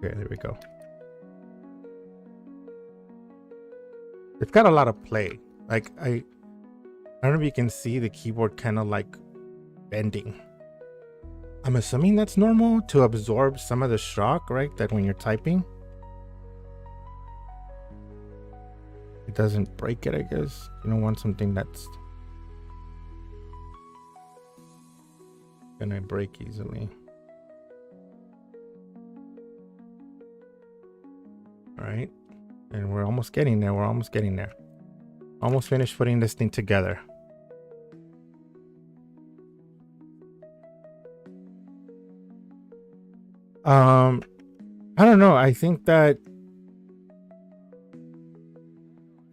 Okay, there we go. It's got a lot of play. Like I don't know if you can see the keyboard kind of like bending. I'm assuming that's normal to absorb some of the shock, right? That when you're typing, it doesn't break it, I guess. You don't want something that's gonna break easily. All right, and we're almost getting there. We're almost getting there. Almost finished putting this thing together. I don't know. I think that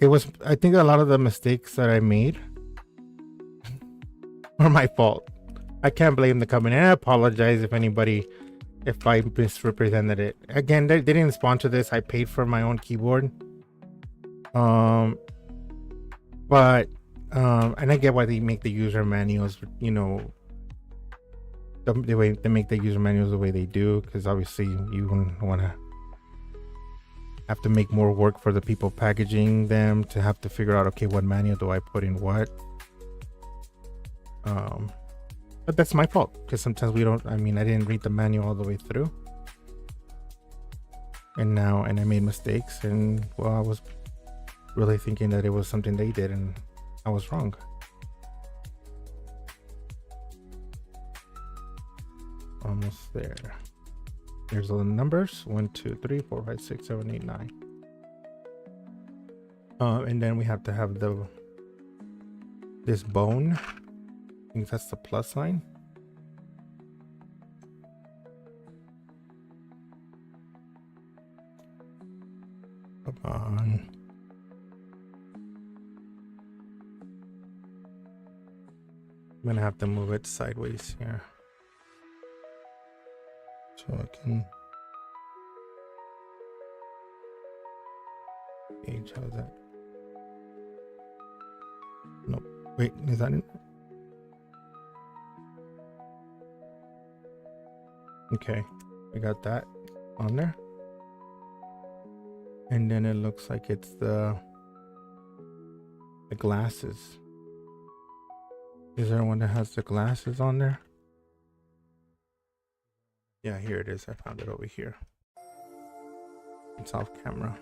I think a lot of the mistakes that I made were my fault. I can't blame the company. I apologize if anybody if I misrepresented it. Again, they didn't sponsor this. I paid for my own keyboard. But and I get why they make the user manuals, you know, the way they make the user manuals the way they do, because obviously you want to have to make more work for the people packaging them to have to figure out, okay, what manual do I put in what. But that's my fault, because sometimes we don't, I mean, I didn't read the manual all the way through, and I made mistakes, and well, I was really thinking that it was something they did, and I was wrong. Almost there. Here's all the numbers: 1 2 3 4 5 6 7 8 9. And then we have to have this bone. I think that's the plus sign. Come on. I'm gonna have to move it sideways here so I can gauge how's that. Nope. Wait, is that it? Okay, we got that on there. And then it looks like it's the glasses. Is there one that has the glasses on there? Yeah, here it is. I found it over here. It's off camera.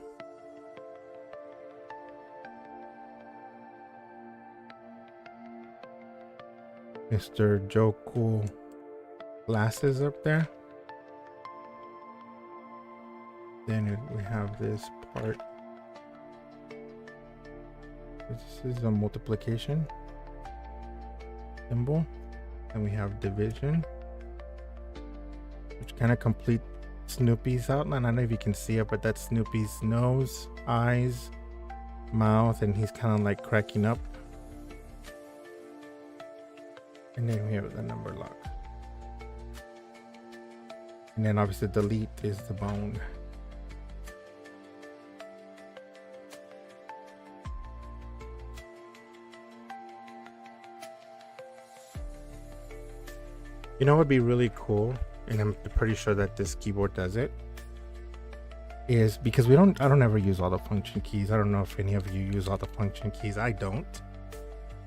Mr. Joe Cool glasses up there. Then we have this part. This is a multiplication symbol, and we have division, which kind of complete Snoopy's outline. I don't know if you can see it, but that's Snoopy's nose, eyes, mouth, and he's kind of like cracking up. And then we have the number lock, and then obviously delete is the bone. You know what would be really cool, and I'm pretty sure that this keyboard does it, is because I don't ever use all the function keys. I don't know if any of you use all the function keys. I don't.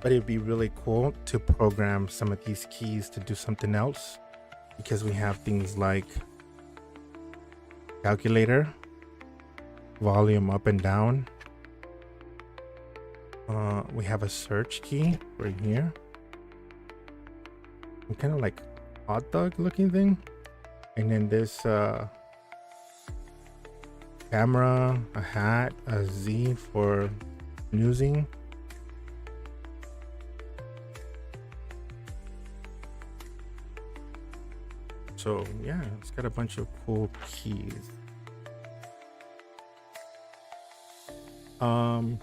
But it'd be really cool to program some of these keys to do something else, because we have things like calculator, volume up and down. We have a search key right here. Kind of like hot dog looking thing, and then this camera, a hat, a Z for snoozing. So yeah, it's got a bunch of cool keys. So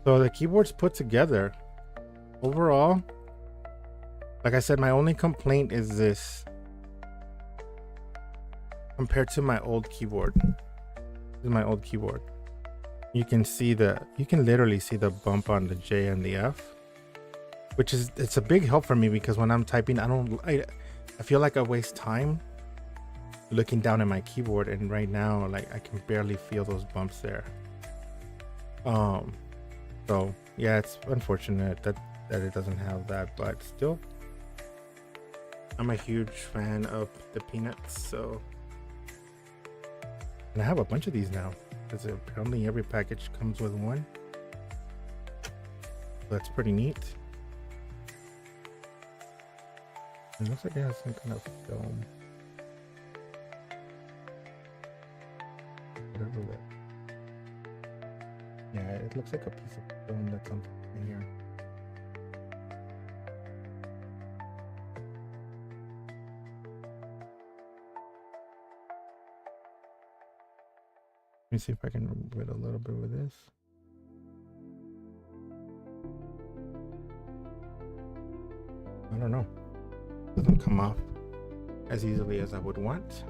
the keyboard's put together. Overall, like I said, my only complaint is this. Compared to my old keyboard, this is my old keyboard. You can literally see the bump on the J and the F, which is, it's a big help for me, because when I'm typing, I feel like I waste time looking down at my keyboard, and right now, like, I can barely feel those bumps there. So yeah, it's unfortunate that it doesn't have that, but still, I'm a huge fan of the peanuts. So, and I have a bunch of these now, because apparently every package comes with one. So that's pretty neat. It looks like it has some kind of film. Whatever that. Yeah, it looks like a piece of film that's on here. Let me see if I can remove it a little bit with this. I don't know. It doesn't come off. as easily as I would want.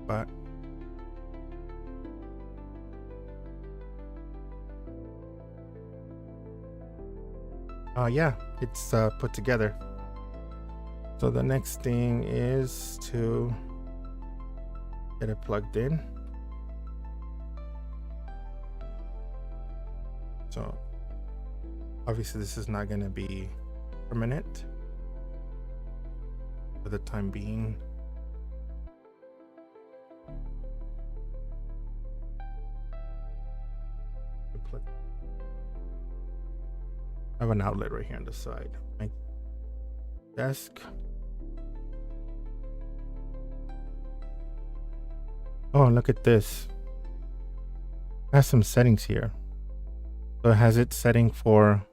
But yeah, it's put together. So the next thing is to get it plugged in. So obviously this is not going to be permanent for the time being. I have an outlet right here on the side. My desk. Oh, look at this. It has some settings here. So it has its setting for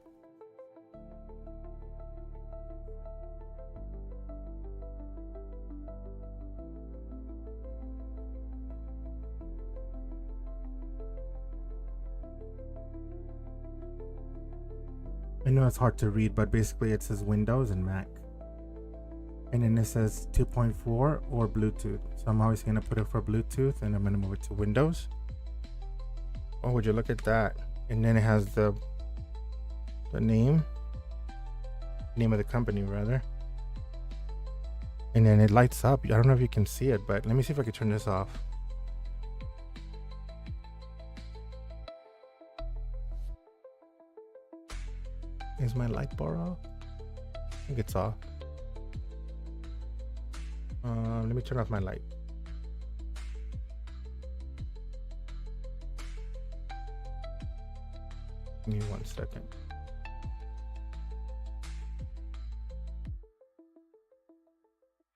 I know it's hard to read, but basically it says Windows and Mac. And then it says 2.4 or Bluetooth. So I'm always going to put it for Bluetooth and I'm going to move it to Windows. Oh, would you look at that? And then it has the name of the company rather. And then it lights up. I don't know if you can see it, but let me see if I can turn this off. Is my light bar off? I think it's off. Let me turn off my light. Give me 1 second.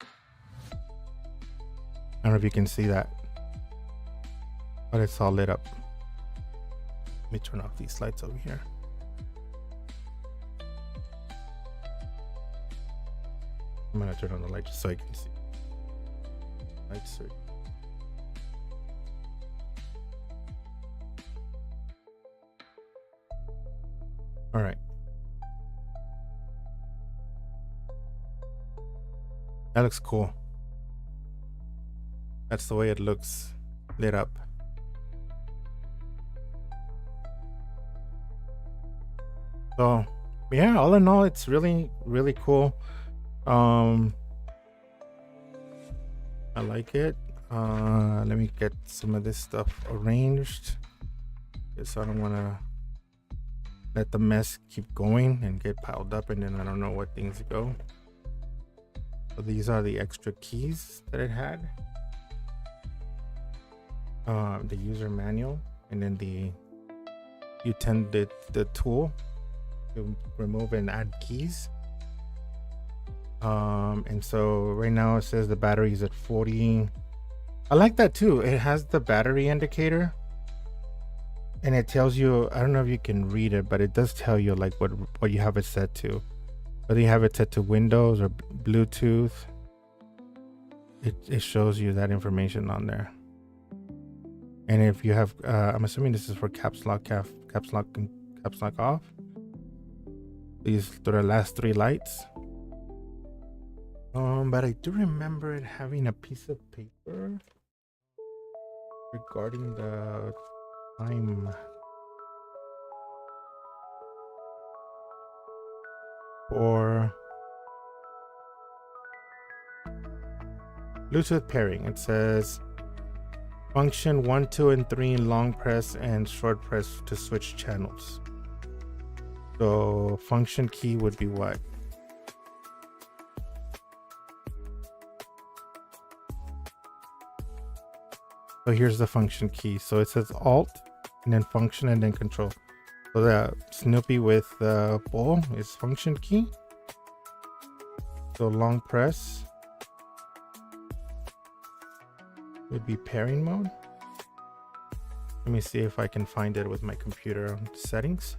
I don't know if you can see that, but it's all lit up. Let me turn off these lights over here. I'm gonna turn on the light just so I can see. Lights are... All right. That looks cool. That's the way it looks lit up. So yeah, all in all, it's really, really cool. I like it. Let me get some of this stuff arranged, so I don't want to let the mess keep going and get piled up and then I don't know what things go. So these are the extra keys that it had. The user manual, and then the tool to remove and add keys. And so right now it says the battery is at 40. I like that too. It has the battery indicator and it tells you, I don't know if you can read it, but it does tell you like what you have it set to, whether you have it set to Windows or Bluetooth. It shows you that information on there. And if you have I'm assuming this is for caps lock off. These are the last 3 lights. But I do remember it having a piece of paper regarding the time. For Bluetooth pairing, it says function 1, 2, and 3 in long press and short press to switch channels. So function key would be what? So here's the function key. So it says Alt and then function and then control. So the Snoopy with the ball is function key. So long press would be pairing mode. Let me see if I can find it with my computer settings.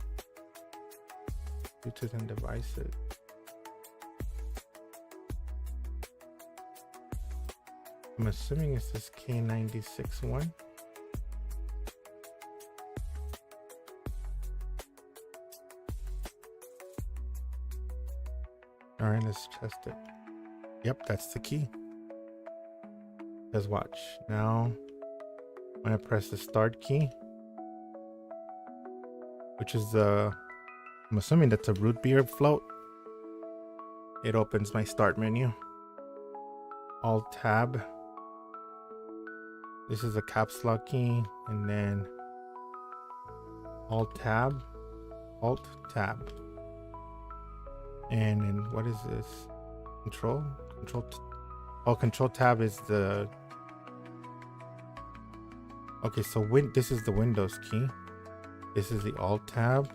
Bluetooth and devices. I'm assuming it's this K96 one. All right, let's test it. Yep, that's the key. Let's watch. Now, I'm gonna press the start key, which is the, I'm assuming that's a root beer float. It opens my start menu. Alt tab. This is a caps lock key, and then Alt tab, Alt tab. And then what is this? Control Control tab is the, okay, so this is the Windows key. This is the Alt tab.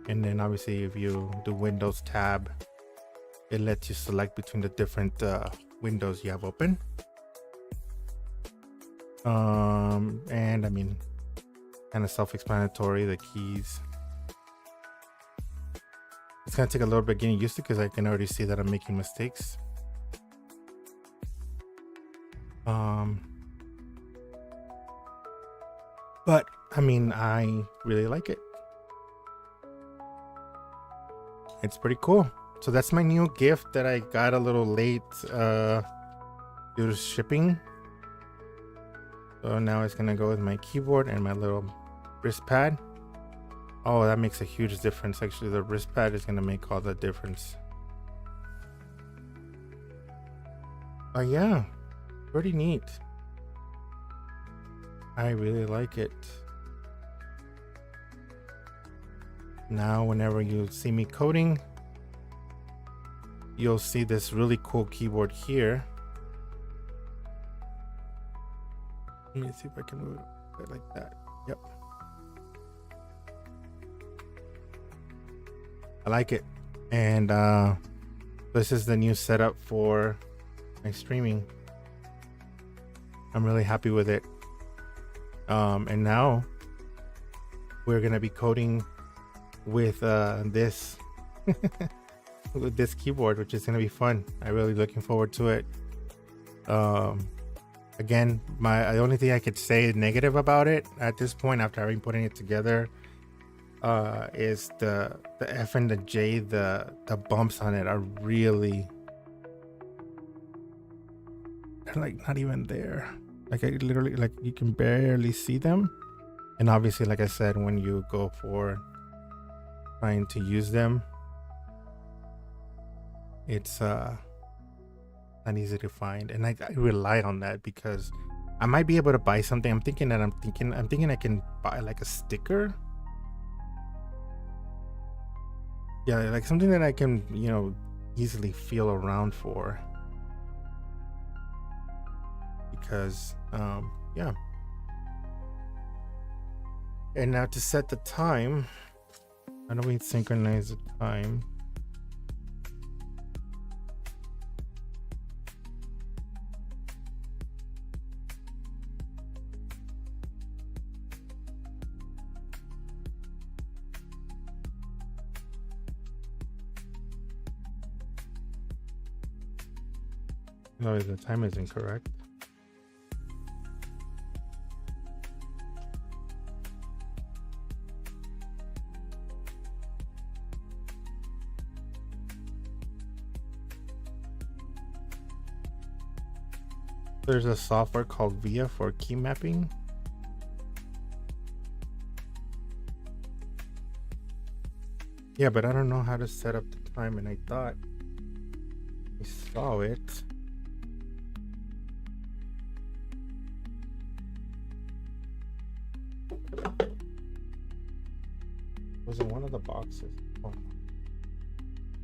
And then obviously if you do Windows tab, it lets you select between the different windows you have open. And I mean, kind of self-explanatory, the keys. It's gonna take a little bit getting used to, because I can already see that I'm making mistakes. But I mean, I really like it. It's pretty cool. So that's my new gift that I got a little late due to shipping. So now it's gonna go with my keyboard and my little wrist pad. Oh, that makes a huge difference. Actually, the wrist pad is gonna make all the difference. Oh yeah, pretty neat. I really like it. Now, whenever you see me coding, you'll see this really cool keyboard here. Let me see if I can move it like that. Yep. I like it. And this is the new setup for my streaming. I'm really happy with it. And now we're gonna be coding with this with this keyboard, which is gonna be fun. I'm really looking forward to it. Again, the only thing I could say negative about it at this point, after having putting it together, is the F and the J. The bumps on it are really, they're like not even there. Like, I literally, like, you can barely see them. And obviously, like I said, when you go for trying to use them, it's not easy to find. And I rely on that because I might be able to buy something. I'm thinking I can buy like a sticker. Yeah, like something that I can, you know, easily feel around for. Because yeah. And now to set the time, how do we synchronize the time? No, the time is incorrect. There's a software called VIA for key mapping. Yeah, but I don't know how to set up the time, and I thought I saw it. Was in one of the boxes. Oh,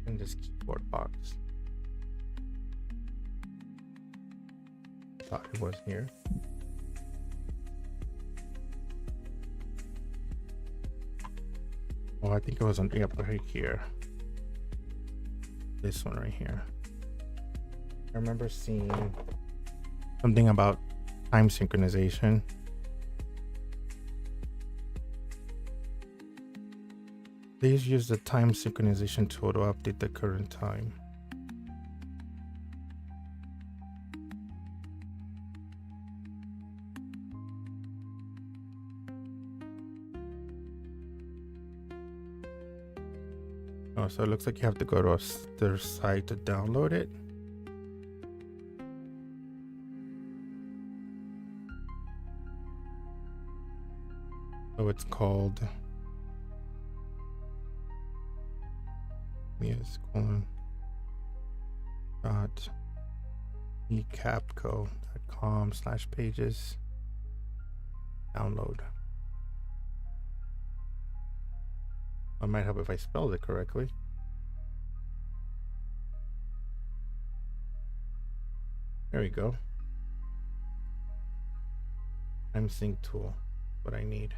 in this keyboard box. Thought it was here. Oh, I think it was on, yep, right here. This one right here. I remember seeing something about time synchronization. Please use the time synchronization tool to update the current time. Oh, so it looks like you have to go to their site to download it. So it's called ecapco.com/pages download. I might help if I spelled it correctly. There we go. Time sync tool, what I need.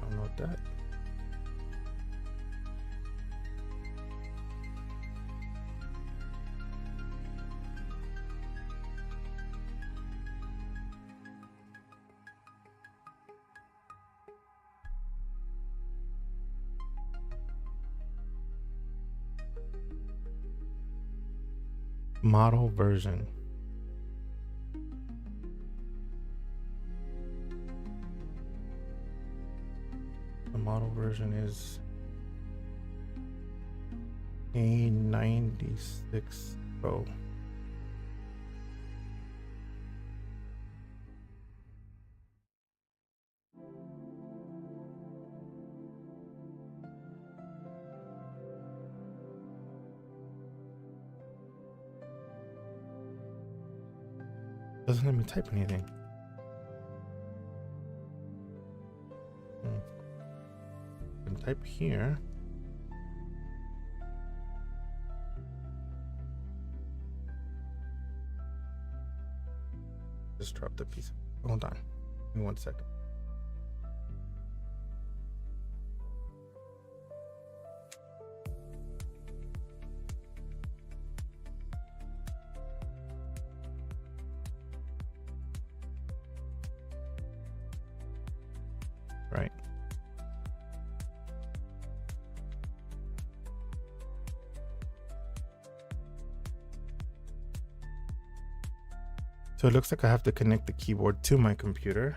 Download that. Model version. The model version is A96 Pro. Doesn't let me type anything. I can type here. Just drop the piece. Hold on. Give me 1 second. Right. So it looks like I have to connect the keyboard to my computer.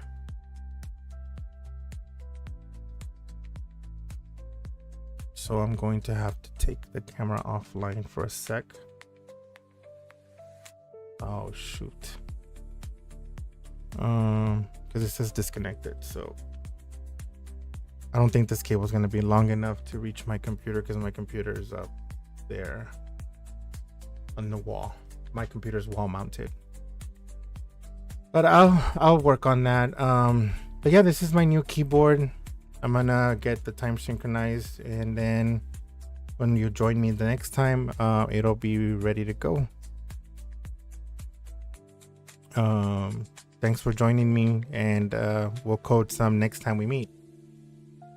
So I'm going to have to take the camera offline for a sec. Oh shoot. Because it says disconnected, so I don't think this cable is going to be long enough to reach my computer because my computer is up there on the wall. My computer is wall mounted, but I'll work on that. But yeah, this is my new keyboard. I'm gonna get the time synchronized, and then when you join me the next time, it'll be ready to go. Thanks for joining me, and we'll code some next time we meet.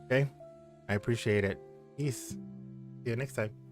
Okay, I appreciate it. Peace. See you next time.